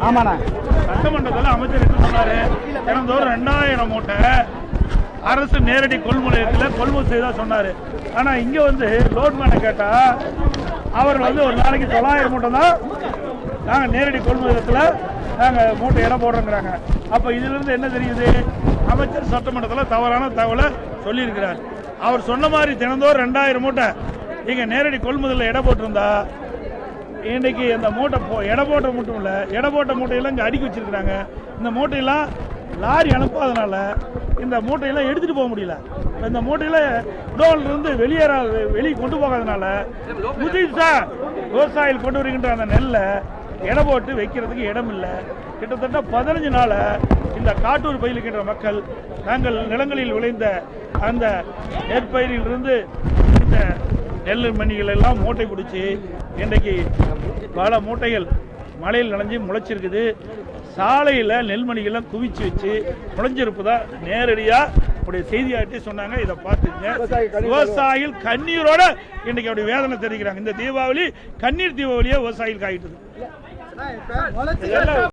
ஆமாண்ணா. சட்டமன்றத்தில் அமைச்சர் என்ன சொன்னாரு? தினந்தோறும் 2000 மூட்டை அரசு நேரடி கொள்முதல் கொள்முதல் செய்தா சொன்னாரு. ஆனா இங்க லோட்மேனை கேட்டா அவர் ஒரு நாளைக்கு 900 மூட்டை தான் நாங்க நேரடி கொள்முதலத்துல நாங்க மூட்டை இடம் போடுறோங்கிறாங்க. அப்ப இதுல இருந்து என்ன தெரியுது? அமைச்சர் சட்டமன்றத்தில் தவறான தகவலை சொல்லியிருக்கிறார். அவர் சொன்ன மாதிரி தினந்தோறும் 2000 மூட்டை இங்க நேரடி கொள்முதல் இடம் போட்டிருந்தா இன்னைக்கு இந்த மூட்டை இடம் போட்ட மட்டும் இல்லை, இடம் போட்ட மூட்டையெல்லாம் இங்கே அடுக்கி வச்சிருக்கிறாங்க. இந்த மூட்டையெல்லாம் லாரி அனுப்பாதனால இந்த மூட்டையெல்லாம் எடுத்துட்டு போக முடியல. இந்த மூட்டையில குடோன்ல இருந்து வெளியே கொண்டு போகாதனால புதுசா விவசாயிகள் கொண்டு வருகின்ற அந்த நெல்லை இடம் போட்டு வைக்கிறதுக்கு இடம் இல்லை. கிட்டத்தட்ட 15 நாள இந்த காட்டூர் பயிலுக்கின்ற மக்கள் நாங்கள் நிலங்களில் விளைந்த அந்த நெற்பயிரில் இருந்து இந்த நெல் மணிகள் எல்லாம் மூட்டை பிடிச்சி இன்றைக்கு பல மூட்டைகள் மழையில் நனைஞ்சு முளைச்சிருக்குது. சாலையில் நெல்மணிகள்லாம் குவிச்சு வச்சு முளைஞ்சிருப்பதா நேரடியாக அப்படி செய்தியாட்டி சொன்னாங்க. இதை பார்த்துங்க. விவசாயிகள் கண்ணீரோட இன்னைக்கு அப்படி வேதனை தெரிவிக்கிறாங்க. இந்த தீபாவளி கண்ணீர் தீபாவளியா விவசாயிகள் காயிட்டுது.